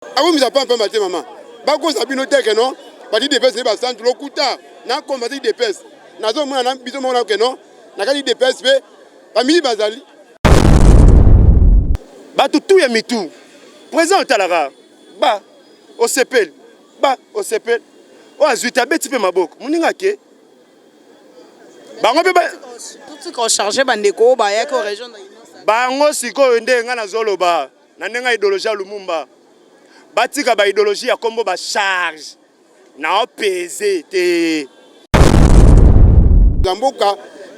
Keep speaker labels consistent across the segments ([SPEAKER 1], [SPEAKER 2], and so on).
[SPEAKER 1] Ah oui, mais ça pas un peu maté, maman. Bako Sabino Tek, non? Pas dit DPS, c'est pas ça, le Kuta. N'a pas dit DPS. N'a pas dit DPS, n'a pas dit DPS, pas mis Bazali.
[SPEAKER 2] Bah tout y a mis tout. Présent Talara. Bah, au CPL. Bah, au CPL. Oh, Azuita, bête, tu peux ma boucle. Mon ingake. Bah, on peut pas.
[SPEAKER 3] Tout ce qu'on chargeait, Bandeko, bah, il y a qu'aux régions.
[SPEAKER 2] Bah, on s'y connaît, on a zolo, bah. N'a idéologie à Lumumba. Batika ba idéologie ya kombo ba charge na pesé te
[SPEAKER 1] Zamboka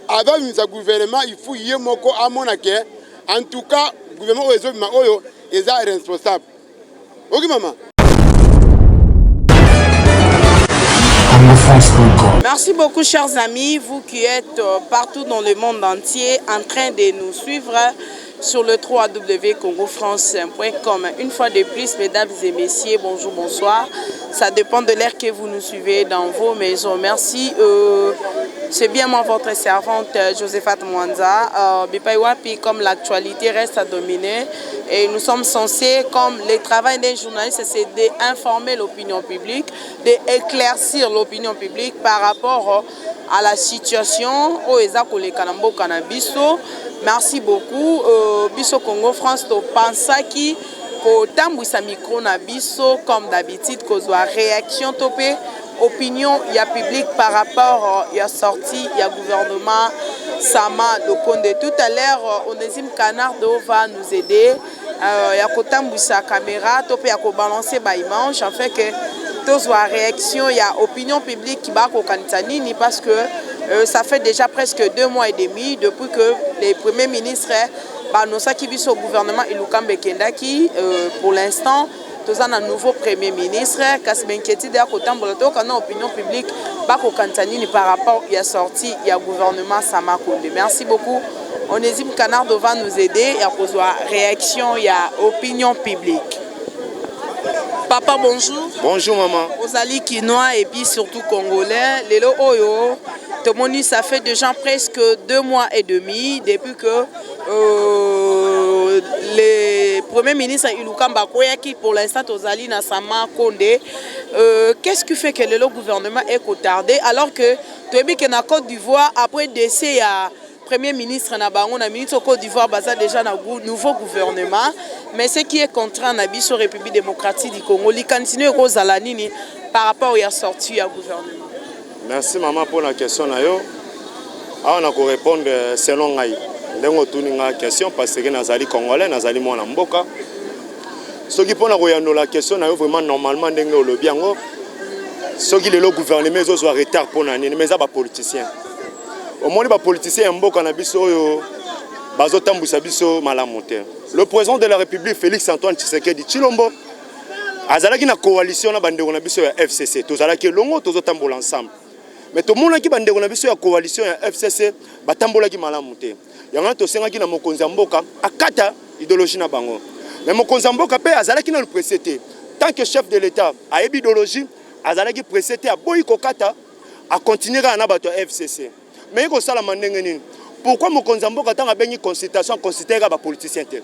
[SPEAKER 1] avec le gouvernement il faut y moko amona ke en tout cas gouvernement oyo ma oyo est responsable. OK maman.
[SPEAKER 3] Merci beaucoup chers amis, vous qui êtes partout dans le monde entier en train de nous suivre sur le www.congofrance.com. Une fois de plus, mesdames et messieurs, bonjour, bonsoir. Ça dépend de l'heure que vous nous suivez dans vos maisons. Merci. C'est bien moi, votre servante Josephat Mwanza. Bipaiwapi, comme l'actualité reste à dominer. Et nous sommes censés, comme le travail d'un journaliste, c'est d'informer l'opinion publique, d'éclaircir l'opinion publique par rapport à la situation au Ezakole Kanambo Kanabiso. Merci beaucoup. Biso Congo France, to pensa qui ko tambouisa micro na biso comme d'habitude kozwa réaction topé opinion il y a public par rapport il y a sorti il y a gouvernement Sama Lokonde. Tout à l'heure Onésime Canardo va nous aider. Il y a ko tambouisa caméra topé ya ko balancer ba image en fait que tozwa réaction il y a opinion publique qui ba ko kanitani parce que ça fait déjà presque 2 mois et demi depuis que les premiers ministres qui vivent au gouvernement Ilukambe Kendaki pour l'instant tous un nouveau premier ministre Kasbenketi de Kotamboto quand opinion publique Bako Kantanini par rapport il y a sorti il y a gouvernement Samakonde. Merci beaucoup. Onésime Canardo va nous aider et à cause de la réaction il y a opinion publique. Papa bonjour.
[SPEAKER 2] Bonjour maman.
[SPEAKER 3] Ozali Kinois et puis surtout congolais. Lelo Oyo. Tomoni, ça fait déjà presque 2 mois et demi depuis que le premier ministre Ilukamba Koyaki pour l'instant Ozali Nasama Kondé. Qu'est-ce qui fait que le gouvernement est retardé alors que Tobi que na Côte d'Ivoire après décès à premier ministre Nabango na ministre Côte d'Ivoire basa déjà na nouveau gouvernement mais ce qui est contraint na biso République démocratique du Congo li continue kozala nini par rapport à sortie à gouvernement.
[SPEAKER 2] Merci maman pour la question na yo. On a ko répondre selon ngai. Ndengo tuninga question parce que nazali congolais nazali mwana mboka. Ce qui pona ko yando la question na yo vraiment normalement ndenge o lobi yango. Ce qui le gouvernement zo zo retard pona nini mais za ba politicien. Au moins les politiciens mboka na biso yo bazo tambusa biso malamu te. Le président de la République Félix Antoine Tshisekedi Tshilombo azalaki na coalition na bandeko na biso ya FCC. Tozalaki longo tozotambola ensemble. Mais tout le monde qui bande na biso ya coalition ya FCC batambola ki malamu te. Yanga to senga ki na mokonzi mboka akata idéologie na bango. Mais mokonzi mboka pe azalaki na le précédé. Tant que chef de l'État a idéologie, azalaki précédé a boyi kokata a continuer na bato FCC. Mais ko sala mandenge nini? Pourquoi mokonzi mboka tanga bengi consultation considérer ba politicien te?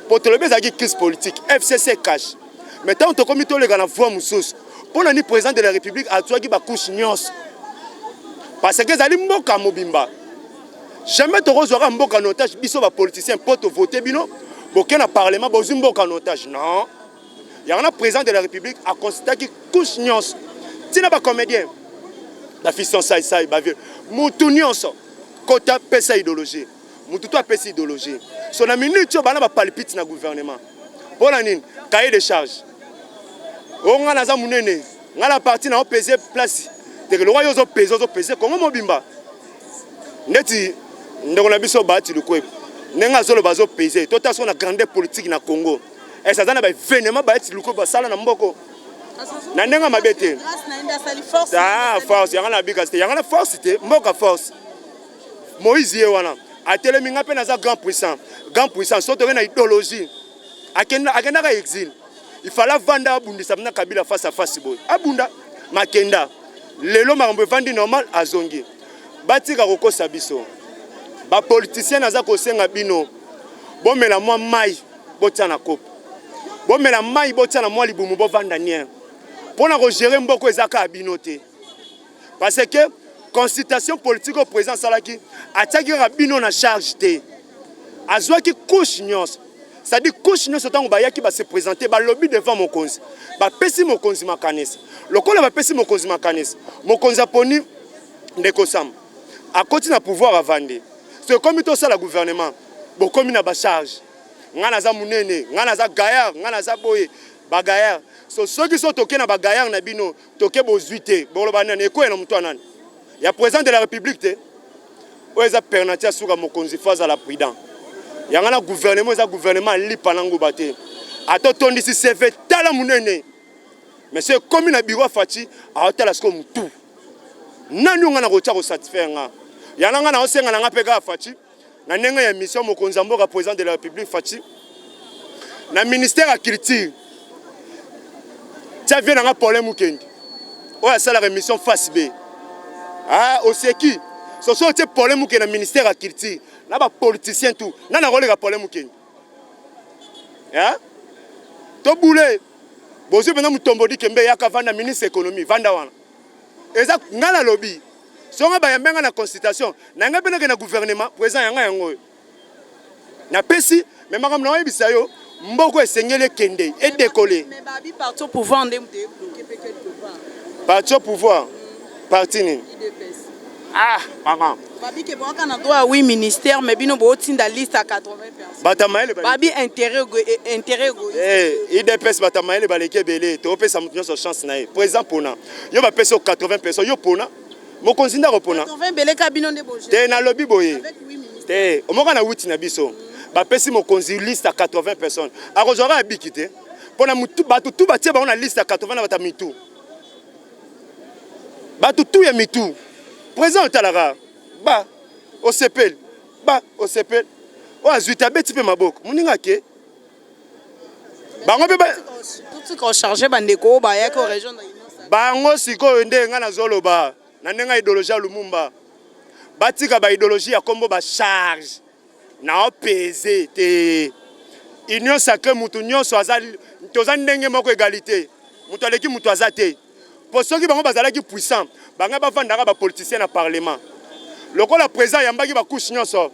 [SPEAKER 2] Pour te lever zaki crise politique, FCC cache. Mais tant que comité le gana voix mususu. Pour le président de la République a toi qui ba couche nyos. Parce que zali mboka mobimba. Jamais to rozora mboka en otage biso ba politicien pour te voter bino. Boké na parlement bozu mboka en otage. Non. Il y a un président de la République a constaté qui couche nyos. Tina ba comédien. La fission sai ba vieux. Mutu nyos. Kota pesa idéologie. Mutu to pesa idéologie. Son a minute yo bana ba palpite na gouvernement. Pour la nine, cahier de charge. On a naza munene. Ngala parti na peser place. Le roi yozo peser Congo mobimba. Neti ndeko na biso bati lukwe. Nenga zolo bazo peser. Tota so na grande politique na Congo. Et ça dans ba événement ba eti lukwe ba sala na mboko. Na nenga mabete. Ah force yanga na bigasti yanga na force te mboka force. Moïse yewana. Atelemi ngape na za grand puissant. Grand puissant soto na idéologie. Akenda ka exil. Il fallait vendre abundisa na Kabila face à face boy. Abunda makenda. Lelo makambo vandi normal azongi. Batika kokosa biso. Ba politicien naza kosenga bino. Bomela mwa mai botia na kopo. Bon mais la maille botia na moi libumu bo vandanier. Pour na gérer mboko ezaka abinoté. Parce que consultation politique au président Salaki ataki rabino na charge té. Azwa ki couche nyos. Ça dit couche nyos tant ba yaki ba se présenter ba lobby devant mon konzi. Ba pesi mon konzi makanesi. Lokola ba pesi mon konzi makanesi. Mon konzi aponi ndeko sam. A côté na pouvoir à vendre. C'est comme tout ça le gouvernement. Bon comme na ba charge. Ngana za munene, ngana za gaillard, ngana za boye, ba gaillard. So ceux qui sont toqués na ba gaillard na bino, toqué bozuité, bon le banane ko na mtu anani. Ya président de la République te. Oeza pernatia suka mokonzi faza la prudent. Yangana gouvernement eza gouvernement li panango baté. Ato tondisi CV tala munene. Mais c'est comme na bureau fati a hotela sko mtu. Nani ngana ko tsa ko satisfaire nga. Yananga na osenga na ngapeka fati. Na nenga ya mission mokonzi mboka président de la République fati. Na ministère à culture. Tu viens na problème mukendi. Oya sala remission face B. Ah, oseki. So so te problème mukendi na ministère à culture. Na ba politicien tout. Na na role ga problème mukendi. Hein? To boulé. Bozo bena mutombo di kembe ya ka vanda ministre économie, vanda wana. Eza ngala lobby. Songa ba yambenga na constitution, na nga bena na gouvernement, président yanga yango. Na pesi, mais makam na yebisa yo, mboko esengele kende et décoller.
[SPEAKER 3] Mais babi parti au pouvoir ndem te bloqué peut quelque part.
[SPEAKER 2] Parti au pouvoir. Parti ni. Ah, maman.
[SPEAKER 3] Babi ke boka na droit oui ministère mais bino bo tinda liste à 80 personnes.
[SPEAKER 2] Batamaele
[SPEAKER 3] babi intérêt
[SPEAKER 2] IDPS batamaele baleke belé, to pesa mutu so chance na. Président pona. Yo ba pesa 80 personnes, yo pona. Mokonzi nda repona.
[SPEAKER 3] 80 belé kabino nde boje.
[SPEAKER 2] Te na lobby boye.
[SPEAKER 3] Avec oui ministère.
[SPEAKER 2] Te, omoka na wuti na biso. Ba pesi mokonzi liste à 80 personnes. A kozora abikité. Pona mutu batu tout batie ba on a liste à 80 na batamitu. Batu tout ya mitu. Président Talara, ba, au CPL, ba, au CPL, au Azuita, beti pe maboko, muninga ke. Bango be ba.
[SPEAKER 3] Tout ce qu'on chargeait bandeko ba ya ko région na Inosa.
[SPEAKER 2] Bango siko ende nga na zolo ba, na nenga idéologie Lumumba. Batika ba idéologie ya kombo ba charge. Na opese te. Union sacrée mutu nyonso azali, toza ndenge moko égalité. Mutu aleki mutu azate. Pour ceux qui sont puissants, ils vont vendre les politiciens dans le Parlement. Le président yambaki ba couche nyonso.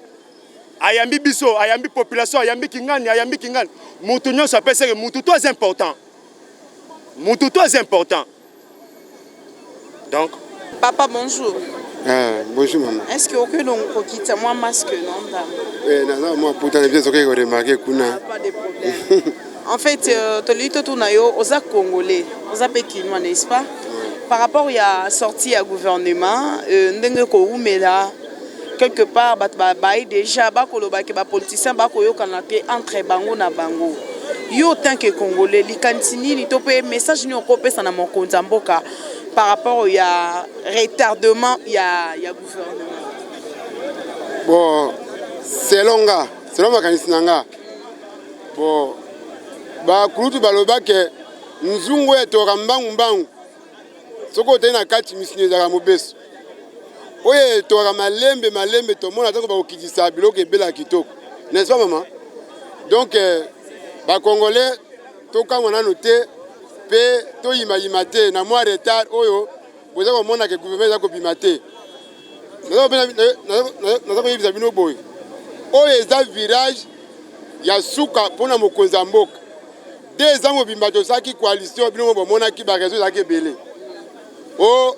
[SPEAKER 2] Ayambi biso, ayambi population, ayambi kingani, ayambi kingani. Mutu nyonso pesa que mutu très important. Mutu très important. Donc
[SPEAKER 3] papa bonjour.
[SPEAKER 1] Bonjour maman.
[SPEAKER 3] Est-ce que aucun donc quitte moi masque non dame?
[SPEAKER 1] Oui, moi pourtant bien ce que vous remarquez kuna.
[SPEAKER 3] Pas de problème. En fait, Tolito Tunayo, aux Congolais, aux Pékinois, n'est-ce pas? Par rapport à la sortie du gouvernement, quelque part, déjà, les politiciens entre bango na bango. Yo tant que Congolais, les cantines, les topé message ni okopé ça na mokonza mboka par rapport au retardement il y a gouvernement.
[SPEAKER 1] Bon, selon ma kanisi bon ba kulutu baloba ke nzungu etora mbangu soko te na kati misini ezaka mobeso oyo etora malembe tomona tango bakokitisa biloko ebela kitoko n'est-ce pas maman? Donc bakongolais tokangwa nano te mpe toyimayima te na mwa retard oyo boza komona ke gouvernement eza kobima te naza koyebisa bino boye oyo eza virage ya suka mpona mokonzi ya mboka. 2 ans mobimba tosaki coalition bino bomonaki ba réseau ezaki ebele o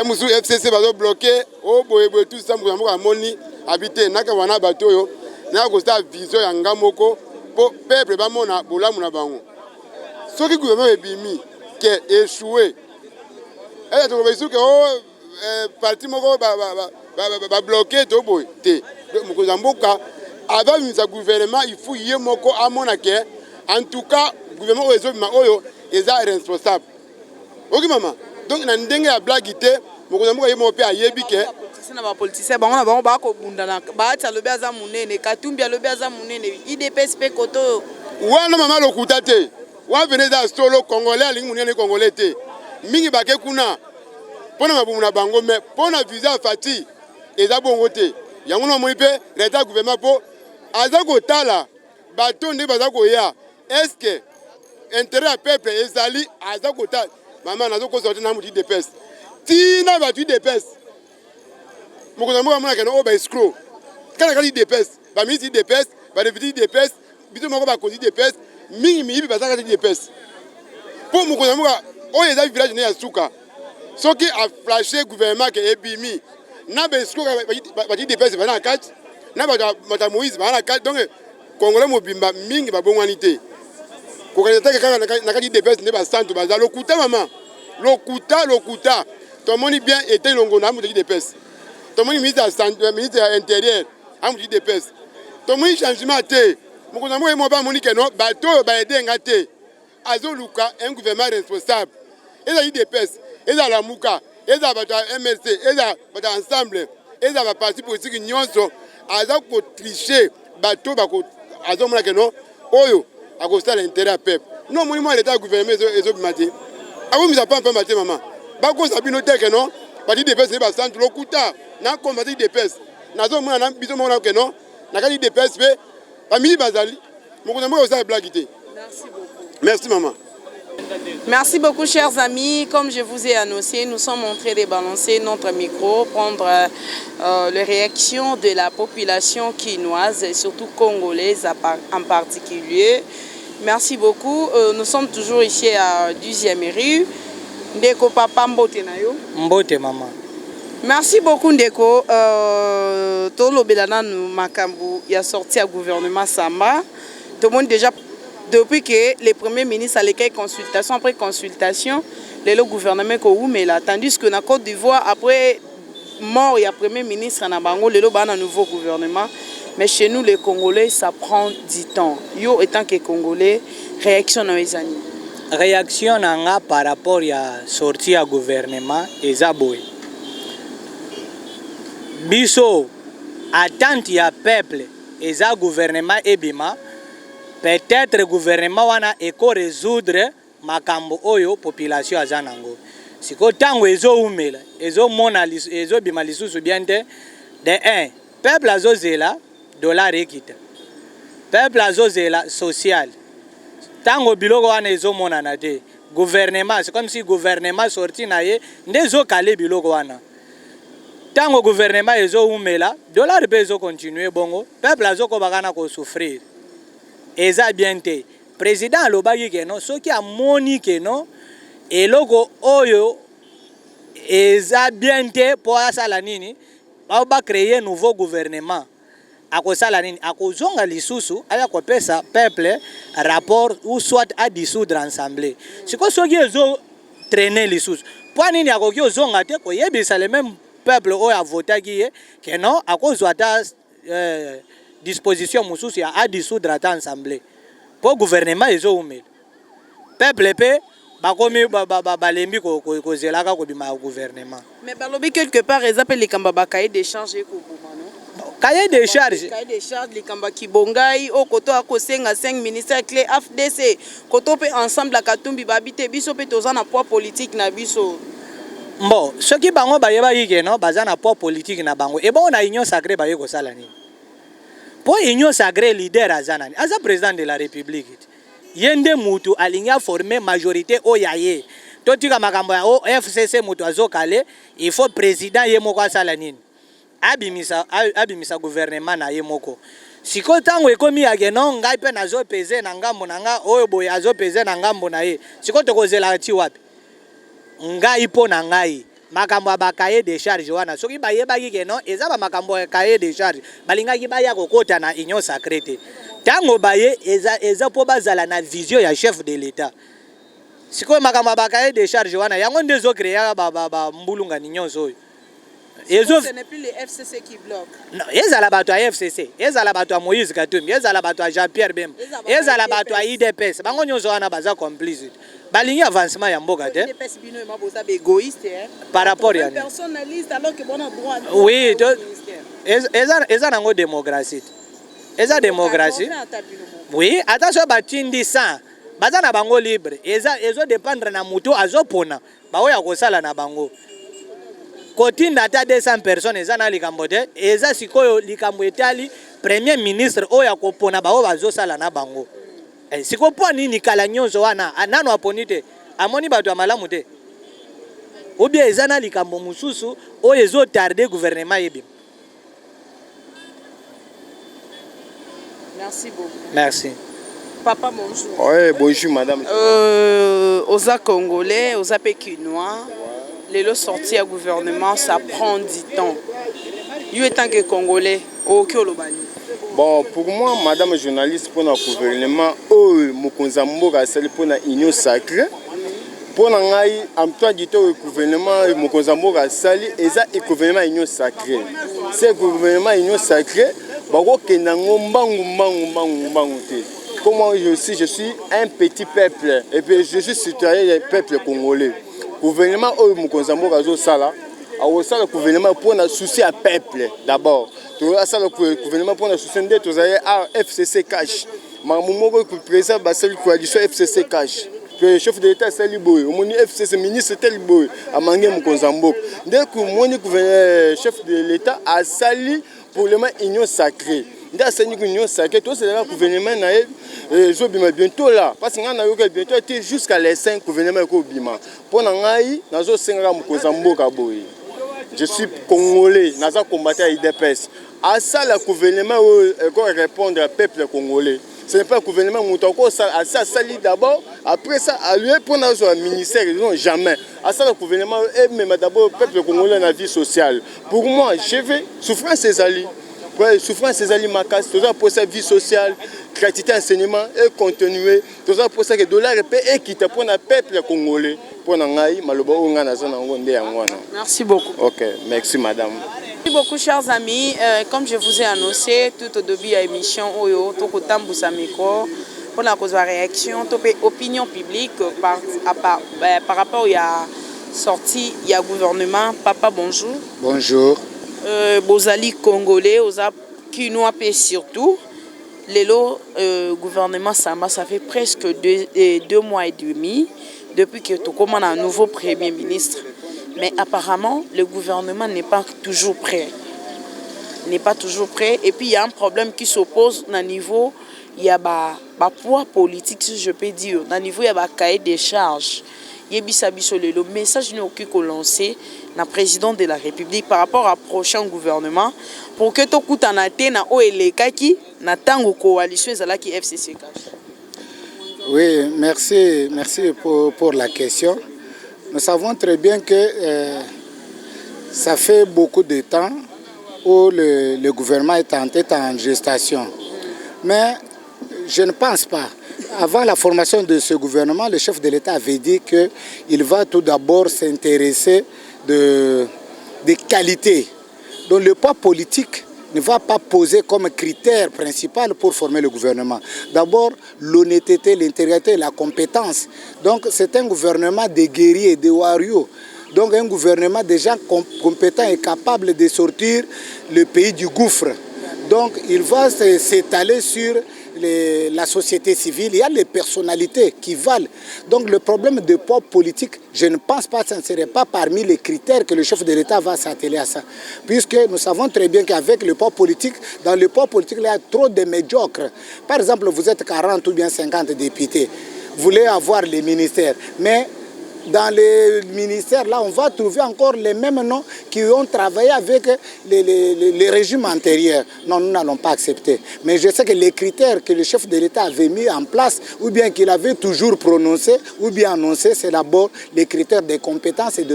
[SPEAKER 1] musu FCC bazo bloqué o boye tout ça moko amoni habité naka wana bato oyo na kosta vision ya ngamoko po peuple bamona bolamu na bango soki gouvernement ebimi ke échoué et to besuke o parti moko ba bloqué to boye te mokonzi ya mboka avant misa gouvernement il faut yé moko amona ke en tout cas gouvernement oyo est responsable. OK maman. Donc na ndenge ya blague te mokonzi moko yemo pe ayebi ke
[SPEAKER 3] na ba politicien bango na bango ba ko bundana ba tsa lobi aza munene katumbi lobi aza munene IDPS pe koto
[SPEAKER 1] wana mama lokuta te wa venez da solo congolais alingi munene congolais te mingi bake kuna pona mabumu na bango mais pona visa fati eza bongo te yango na moi pe retard gouvernement po aza kotala bato nde baza koya est-ce que intérêt à peuple ezali aza kota maman nazo ko sortir na muti de peste tina ba tu de peste moko na moko mona o ba escroc kana kali de peste ba miti de peste ba député de peste biso moko ba kondi de peste mingi mibi ba saka de peste pour moko na moko o eza village ne ya suka soki a flashé gouvernement ke ebimi na ba escroc ba de peste ba na kati na ba Moïse ba na kati donc congolais mobimba mingi ba bongwanité ko kanisa na kati de peste ne ba santo ba za lokuta maman lokuta to moni bien était longo na muti de peste to moni ministre de santé ministre intérieur a muti de peste to moni changement te moko na mo ba moni ke no bato ba aider ngate azoluka un gouvernement responsable eza de peste eza la muka eza bato MLC eza bato ensemble eza ba parti politique nyonso aza ko tricher bato ba ko azomona ke no oyo akosala intérêt à peuple non moni mo l'état gouvernement ezobimate ako misa pa mate maman bako sabino teke no parti de peste ba centre lokuta na combattre de peste nazo mona na biso mona ke no na kali de peste pe famille bazali moko na mo osala blague te. Merci beaucoup. Merci maman.
[SPEAKER 3] Merci beaucoup chers amis. Comme je vous ai annoncé, nous sommes en train de balancer notre micro, prendre les réactions de la population quinoise et surtout congolaise en particulier. Merci beaucoup. Nous sommes toujours ici à 12e rue. Ndeko papa mbote na yo.
[SPEAKER 4] Mbote maman.
[SPEAKER 3] Merci beaucoup Ndeko. Tolo belana makambu ya sorti à gouvernement Samba. Tout le monde déjà depuis que les premiers ministres à lesquels consultation après consultation, le gouvernement Koumela, tandis que na Côte d'Ivoire après mort il y a premier ministre en Abango, le ba un nouveau gouvernement. Mais chez nous les Congolais ça prend du temps. Yo étant que Congolais, réaction na ezani.
[SPEAKER 4] Réaction nanga par rapport à sortie à gouvernement ezaboy. Biso attente ya peuple eza gouvernement ebima. Peut-être le gouvernement wana eko résoudre makambo oyo population azanango. Siko tango ezo umela, ezo mona ezo bima lisusu biente de 1 peuple azozela dollar ekita. Peuple azozela social. Tango biloko wana ezo mona na te. Gouvernement, c'est comme si gouvernement sorti na ye ndezo kale biloko wana. Tango gouvernement ezo umela, dollar bezo continuer bongo, peuple azoko bakana ko souffrir. Eza bien te président alobaki ke non soki amoni ke non eloko oyo eza bien te po asala nini ba créer nouveau gouvernement akosala nini akozonga lisusu aya kopesa peuple rapport ou soit à dissoudre assemblée siko soki ezo traîner lisusu po nini akoki ozonga te ko yebisa le même peuple oyo avotaki ye ke non akozwa ta disposition mususu ya a dissoudre à l'Assemblée. Pour le gouvernement, ils ont mis. Peuple pe, bakomi balembi ko zelaka ko bima gouvernement.
[SPEAKER 3] Mais balobi quelque part, ils appellent les kamba cahier des charges ko boma non?
[SPEAKER 4] Cahier des charges.
[SPEAKER 3] Cahier des charges les kamba kibongai au koto akosenga 5 ministères clés FDC. Koto pe ensemble la katumbi babite biso pe tozana poids politique na biso.
[SPEAKER 4] Bon, ceux qui bango bayeba yike no bazana poids politique na bango. Et bon on a union sacrée baye ko sala ni. Pour union sacrée leader azanani, aza président de la République. Yende mutu alinya former majorité oyaye. Totika makambo ya FCC mutu azokale, il faut président yemoko asala nini. Abimisa gouvernement na yemoko. Siko tango ekomi ageno ngai pe nazo peser na ngambo nanga oyo boya azo peser na ngambo na ye. Siko tokozela ti wapi? Ngai po na ngai. Makambo ba cahier de charge wana soki ba yebaki ke non eza ba makambo ya cahier de charge balingaki ba ya kokota na union sacrée te tango ba ye eza po bazala na vision ya chef de l'état siko makambo ba cahier de charge wana yango ndezo créer ba mbulunga ni nyonso
[SPEAKER 3] ce n'est plus les FCC qui bloquent.
[SPEAKER 4] Non, ezala bato ya FCC, ezala bato ya Moïse Katumbi, ezala bato ya Jean-Pierre Bemba, ezala bato ya IDPS, bango nyonso wana baza complice. Balingi avancement ya mboka te.
[SPEAKER 3] IDPS bino ema boza égoïste
[SPEAKER 4] par rapport ya
[SPEAKER 3] personnaliste alors que bon droit.
[SPEAKER 4] Oui, eza nango démocratie. Eza démocratie. Oui, attention batindi 100. Baza na bango libre. Ezo dépendre na muto azopona. Ba oya kosala na bango. Kotinda ata 200 personnes eza na likambo te. Eza sikoyo likambo etali premier ministre oya kopona ba o bazosala na bango. siko po nini kala nyonso wana nano aponi te amoni bato ya malamu te ou bien eza na likambo mosusu oyo ezotarde gouvernement yebi.
[SPEAKER 3] Merci beaucoup.
[SPEAKER 4] Merci.
[SPEAKER 3] Papa, bonjour.
[SPEAKER 2] Oui, bonjour madame.
[SPEAKER 3] Aux Congolais, aux Pékinois, les lots sortis à gouvernement, ça prend du temps. Vous en tant que Congolais, au Kyolobani.
[SPEAKER 2] Bon, pour moi, madame journaliste, pour notre gouvernement, Mokonzambo a celle pour la union sacrée. Pour l'angaï, en temps du temps, le gouvernement Mokonzambo a sali, et ça, le gouvernement union sacrée. C'est le gouvernement union sacrée. Comment je suis un petit peuple et puis je suis citoyen du peuple congolais. Le gouvernement Mokonzambo a sala. Le gouvernement pour un souci à peuple d'abord. Le gouvernement pour un souci à FCC cash. Le président de la coalition FCC cash. Le chef de l'État c'est Liboy. Le FCC ministre c'est Liboy. À Mangé Mokonzambo. Dès que le chef de l'État a sali pour le union sacrée. Dans cette union sacrée, tout le gouvernement est bientôt là. Parce qu'on a bientôt jusqu'à les 5 gouvernements bima. Pour n'aïe, nous avons je suis congolais, nous avons combattu à l'IDPS. À ça, le gouvernement doit répondre au peuple congolais. Ce n'est pas le gouvernement qui a ça d'abord, après ça, à lui pour un ministère, non jamais. À ça, le gouvernement est d'abord le peuple congolais dans la vie sociale. Pour moi, je vais souffrir ces alliés. Souffrance ces aliments casse, tout ça pour sa vie sociale, gratuité enseignement et continuer, tout ça pour ça que dollar et équité pour le peuple congolais, pour n'aïe maloba ongana zona ngonde yangwana.
[SPEAKER 3] Merci beaucoup.
[SPEAKER 2] OK, merci madame.
[SPEAKER 3] Merci beaucoup chers amis, comme je vous ai annoncé tout au début de l'émission Oyo Tokotambu Samiko pour la cause de la réaction, opinion publique par rapport à la sortie il y a gouvernement. Papa bonjour.
[SPEAKER 5] Bonjour.
[SPEAKER 3] Bozali congolais, aux Kinois surtout. Le gouvernement Samba, ça fait presque 2 mois et demi depuis que tu commandes un nouveau premier ministre. Mais apparemment, le gouvernement n'est pas toujours prêt. N'est pas toujours prêt. Et puis il y a un problème qui s'oppose au niveau, il y a un poids politique, si je peux dire. Au niveau, il y a un cahier des charges. Il y a le message que lancé le président de la République par rapport au prochain gouvernement pour que tout le monde ait na tango coalition qui FCC.
[SPEAKER 5] Oui, merci pour la question. Nous savons très bien que ça fait beaucoup de temps où le gouvernement est en gestation. Mais je ne pense pas. Avant la formation de ce gouvernement, le chef de l'État avait dit qu'il va tout d'abord s'intéresser des qualités. Donc le poids politique ne va pas poser comme critère principal pour former le gouvernement. D'abord, l'honnêteté, l'intégrité, la compétence. Donc c'est un gouvernement de guerriers, de warriors. Donc un gouvernement des gens compétents et capables de sortir le pays du gouffre. Donc il va s'étaler sur la société civile, il y a les personnalités qui valent. Donc le problème de poids politique, je ne pense pas que ça ne serait pas parmi les critères que le chef de l'État va s'atteler à ça. Puisque nous savons très bien qu'avec le poids politique, dans le poids politique, il y a trop de médiocres. Par exemple, vous êtes 40 ou bien 50 députés, vous voulez avoir les ministères, mais dans les ministères, là, on va trouver encore les mêmes noms qui ont travaillé avec les régimes antérieurs. Non, nous n'allons pas accepter. Mais je sais que les critères que le chef de l'État avait mis en place, ou bien qu'il avait toujours prononcé, ou bien annoncé, c'est d'abord les critères de compétence et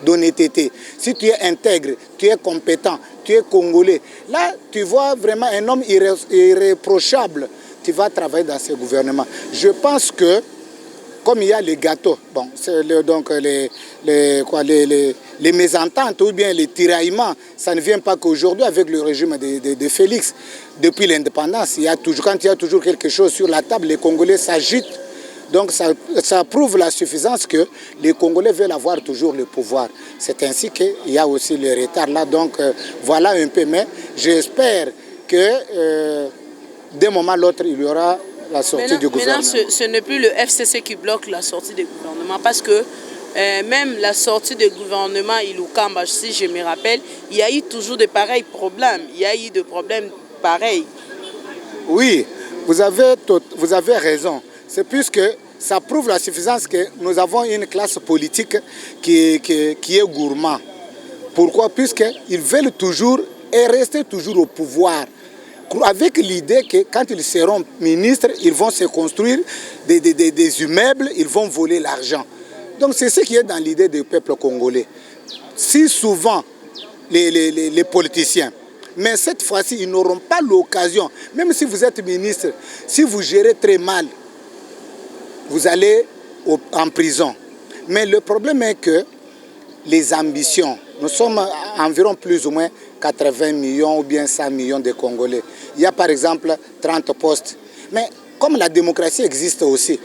[SPEAKER 5] d'honnêteté. Si tu es intègre, tu es compétent, tu es congolais, là, tu vois vraiment un homme irréprochable. Tu vas travailler dans ce gouvernement. Je pense que comme il y a les gâteaux, bon, donc les mésententes ou bien les tiraillements, ça ne vient pas qu'aujourd'hui avec le régime de Félix. Depuis l'indépendance, quand il y a toujours quelque chose sur la table, les Congolais s'agitent. Donc ça prouve la suffisance que les Congolais veulent avoir toujours le pouvoir. C'est ainsi qu'il y a aussi le retard là. Donc voilà un peu, mais j'espère que d'un moment à l'autre, il y aura la sortie du gouvernement.
[SPEAKER 3] Maintenant, ce n'est plus le FCC qui bloque la sortie du gouvernement parce que même la sortie du gouvernement Iloukamba, si je me rappelle, il y a eu toujours de pareils problèmes. Il y a eu des problèmes pareils.
[SPEAKER 5] Oui, vous avez raison. C'est puisque ça prouve la suffisance que nous avons une classe politique qui est gourmand. Pourquoi? Puisqu'ils veulent toujours et rester toujours au pouvoir. Avec l'idée que quand ils seront ministres, ils vont se construire des immeubles, ils vont voler l'argent. Donc c'est ce qui est dans l'idée du peuple congolais. Si souvent les politiciens, mais cette fois-ci, ils n'auront pas l'occasion, même si vous êtes ministre, si vous gérez très mal, vous allez en prison. Mais le problème est que les ambitions, nous sommes environ plus ou moins 80 millions ou bien 100 millions de Congolais. Il y a par exemple 30 postes. Mais comme la démocratie existe aussi,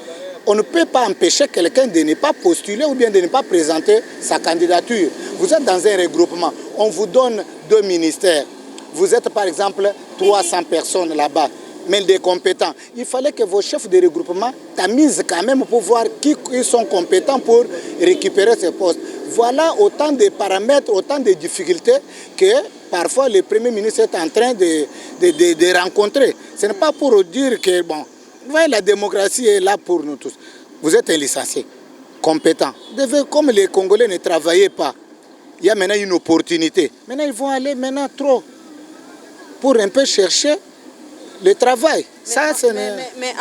[SPEAKER 5] on ne peut pas empêcher quelqu'un de ne pas postuler ou bien de ne pas présenter sa candidature. Vous êtes dans un regroupement, on vous donne 2 ministères. Vous êtes par exemple 300 personnes là-bas, mais des compétents. Il fallait que vos chefs de regroupement tamisent quand même pour voir qui sont compétents pour récupérer ces postes. Voilà autant de paramètres, autant de difficultés que parfois le Premier ministre est en train de rencontrer. Ce n'est pas pour dire que, bon, vous voyez, la démocratie est là pour nous tous. Vous êtes un licencié, compétent. Comme les Congolais ne travaillaient pas, il y a maintenant une opportunité. Maintenant, ils vont aller maintenant trop pour un peu chercher le travail.
[SPEAKER 3] Mais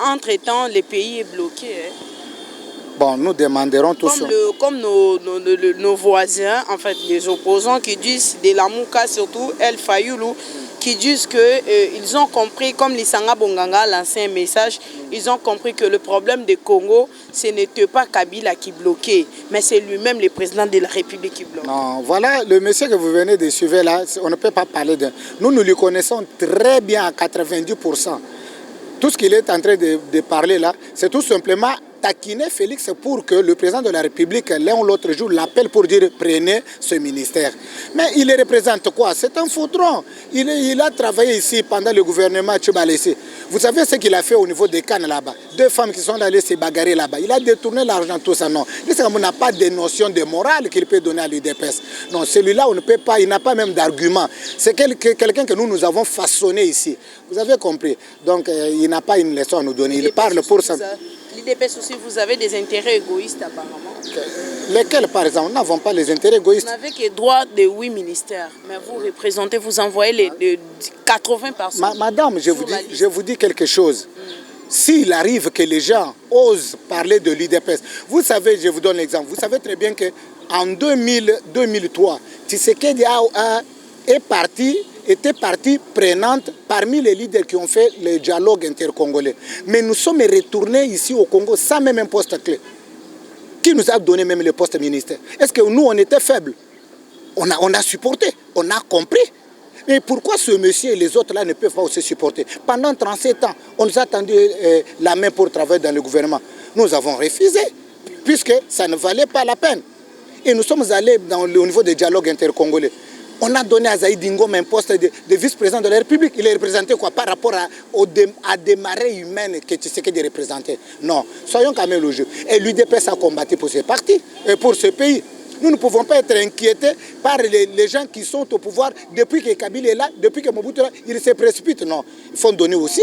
[SPEAKER 3] entre-temps, le pays est bloqué. Hein.
[SPEAKER 5] Bon, nous demanderons tout ça.
[SPEAKER 3] Comme nos voisins, en fait, les opposants qui disent, de la Mouka surtout, El Fayoulou, qui disent qu'ils ont compris, comme Lissanga Bonganga a lancé un message, ils ont compris que le problème du Congo, ce n'était pas Kabila qui bloquait, mais c'est lui-même le président de la République qui bloque.
[SPEAKER 5] Non, voilà, le monsieur que vous venez de suivre là, on ne peut pas parler de... Nous le connaissons très bien à 90%. Tout ce qu'il est en train de parler là, c'est tout simplement taquiner Félix pour que le président de la République, l'un ou l'autre jour, l'appelle pour dire prenez ce ministère. Mais il représente quoi? C'est un fautron. Il a travaillé ici pendant le gouvernement Tchibalessi. Vous savez ce qu'il a fait au niveau des Cannes là-bas? 2 femmes qui sont allées se bagarrer là-bas. Il a détourné l'argent, tout ça, non. On n'a pas de notion de morale qu'il peut donner à l'UDPS. Non, celui-là, on ne peut pas, il n'a pas même d'argument. C'est quelqu'un que nous avons façonné ici. Vous avez compris? Donc, il n'a pas une leçon à nous donner. Il parle pour ça.
[SPEAKER 3] L'IDPS aussi, vous avez des intérêts égoïstes apparemment.
[SPEAKER 5] Lesquels, par exemple? Nous n'avons pas les intérêts égoïstes.
[SPEAKER 3] Vous n'avez que droit de 8 ministères, mais vous représentez, vous envoyez les 80 personnes.
[SPEAKER 5] Madame, je vous dis quelque chose. S'il arrive que les gens osent parler de l'IDPS, vous savez, je vous donne l'exemple, vous savez très bien qu'en 2003, Tshisekedi était partie prenante parmi les leaders qui ont fait le dialogue intercongolais. Mais nous sommes retournés ici au Congo sans même un poste clé. Qui nous a donné même le poste ministère? Est-ce que nous, on était faibles? On a supporté, on a compris. Mais pourquoi ce monsieur et les autres là ne peuvent pas aussi supporter? Pendant 37 ans, on nous a tendu la main pour travailler dans le gouvernement. Nous avons refusé, puisque ça ne valait pas la peine. Et nous sommes allés au niveau des dialogues intercongolais. On a donné à Zaïd Ngom un poste de vice-président de la République. Il est représenté quoi par rapport à des marées humaines que Tshisekedi représentait? Non, soyons quand même logiques. Et l'UDPS a combattu pour ce parti et pour ce pays. Nous ne pouvons pas être inquiétés par les gens qui sont au pouvoir depuis que Kabila est là, depuis que Mobutu est là, ils se précipitent. Non, il faut donner aussi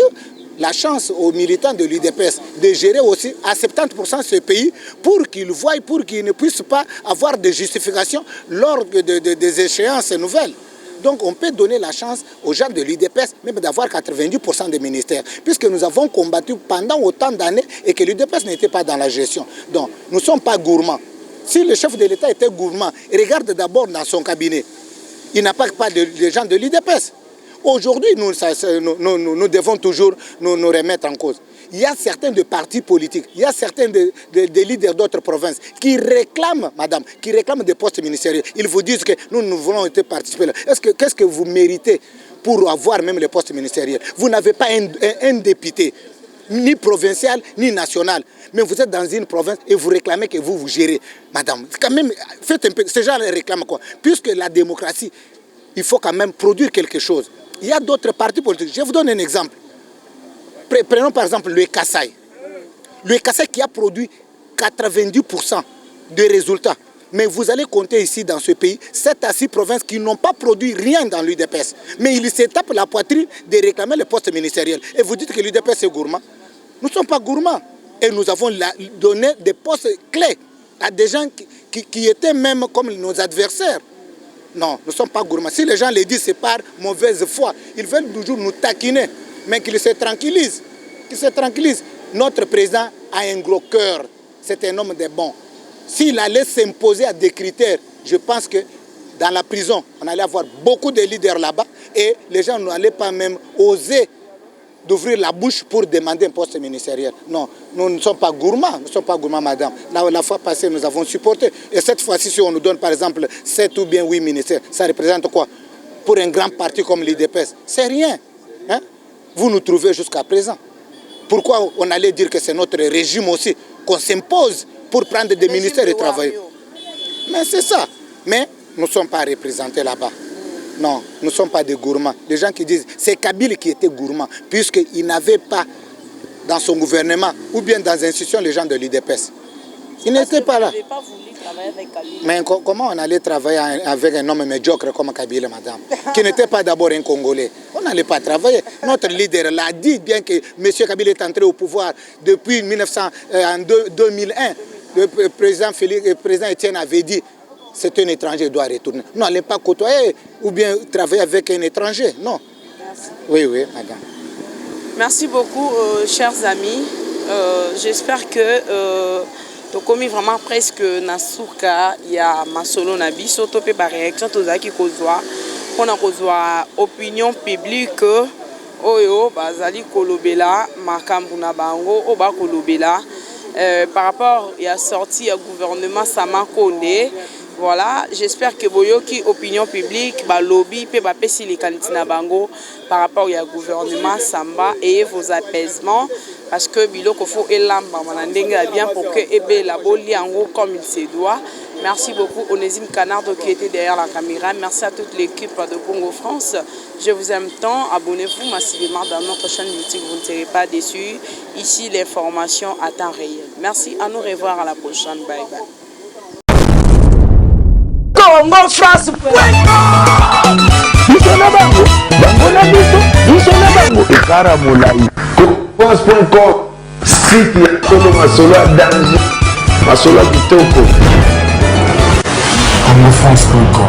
[SPEAKER 5] la chance aux militants de l'UDPS de gérer aussi à 70% ce pays pour qu'ils voient, pour qu'ils ne puissent pas avoir de justification lors des échéances nouvelles. Donc on peut donner la chance aux gens de l'UDPS même d'avoir 90% des ministères, puisque nous avons combattu pendant autant d'années et que l'UDPS n'était pas dans la gestion. Donc nous ne sommes pas gourmands. Si le chef de l'État était gourmand, regarde d'abord dans son cabinet. Il n'a pas de gens de l'UDPS. Aujourd'hui, nous devons toujours nous remettre en cause. Il y a certains de partis politiques, il y a certains des leaders d'autres provinces qui réclament, madame, qui réclament des postes ministériels. Ils vous disent que nous voulons participer là. Qu'est-ce que vous méritez pour avoir même les postes ministériels? Vous n'avez pas un député, ni provincial, ni national. Mais vous êtes dans une province et vous réclamez que vous gérez. Madame, quand même, faites un peu. Ces gens réclament quoi? Puisque la démocratie, il faut quand même produire quelque chose. Il y a d'autres partis politiques. Je vous donne un exemple. Prenons par exemple le Kassai. Le Kassai qui a produit 90% des résultats. Mais vous allez compter ici dans ce pays 7 à 6 provinces qui n'ont pas produit rien dans l'UDPS. Mais ils se tapent la poitrine de réclamer le poste ministériel. Et vous dites que l'UDPS est gourmand. Nous ne sommes pas gourmands. Et nous avons donné des postes clés à des gens qui étaient même comme nos adversaires. Non, nous ne sommes pas gourmands. Si les gens le disent, c'est par mauvaise foi. Ils veulent toujours nous taquiner. Mais qu'ils se tranquillisent. Qu'ils se tranquillisent. Notre président a un gros cœur. C'est un homme de bon. S'il allait s'imposer à des critères, je pense que dans la prison, on allait avoir beaucoup de leaders là-bas et les gens n'allaient pas même oser d'ouvrir la bouche pour demander un poste ministériel. Non, nous ne sommes pas gourmands, nous ne sommes pas gourmands, madame. La fois passée, nous avons supporté. Et cette fois-ci, si on nous donne par exemple 7 ou bien 8 ministères, ça représente quoi? Pour un grand parti comme l'UDPS, c'est rien. Hein? Vous nous trouvez jusqu'à présent. Pourquoi on allait dire que c'est notre régime aussi, qu'on s'impose pour prendre des ministères et travailler? Mais c'est ça. Mais nous ne sommes pas représentés là-bas. Non, nous ne sommes pas des gourmands. Les gens qui disent, c'est Kabila qui était gourmand, puisqu'il n'avait pas dans son gouvernement, ou bien dans l'institution, les gens de l'UDPS. Il n'était pas là.
[SPEAKER 3] Pas voulu travailler avec Kabila.
[SPEAKER 5] Mais comment on allait travailler avec un homme médiocre comme Kabila, madame, qui n'était pas d'abord un Congolais? On n'allait pas travailler. Notre leader l'a dit, bien que M. Kabila est entré au pouvoir depuis 2001. Le président Etienne avait dit, c'est un étranger qui doit retourner. Nous n'allons pas côtoyer ou bien travailler avec un étranger. Non.
[SPEAKER 3] Merci.
[SPEAKER 5] Oui, oui, madame.
[SPEAKER 3] Merci beaucoup, chers amis. J'espère que tu commis vraiment presque Nasuka, il y a Masolo Nabi, surtout par réaction, tout ça qui kozwa, on a kozwa opinion publique, oyo bazali kolobela, makambuna bango, oba kolobela, par rapport à la sortie du gouvernement Sama Kondé. Voilà, j'espère que Boyoki, opinion publique, lobby, pesi les candidats bango par rapport au gouvernement Samba et vos apaisements. Parce que Biloko faut elamba bien pour que Ebe la boli en haut comme il se doit. Merci beaucoup Onésime Canardo qui était derrière la caméra. Merci à toute l'équipe de Congo France. Je vous aime tant. Abonnez-vous massivement dans notre chaîne YouTube. Vous ne serez pas déçus. Ici, l'information à temps réel. Merci. À nous revoir à la prochaine. Bye bye.
[SPEAKER 6] Congo France. France.com, site ya Tolo Masolo à danger, Masolo Kitoko. Congo France.com.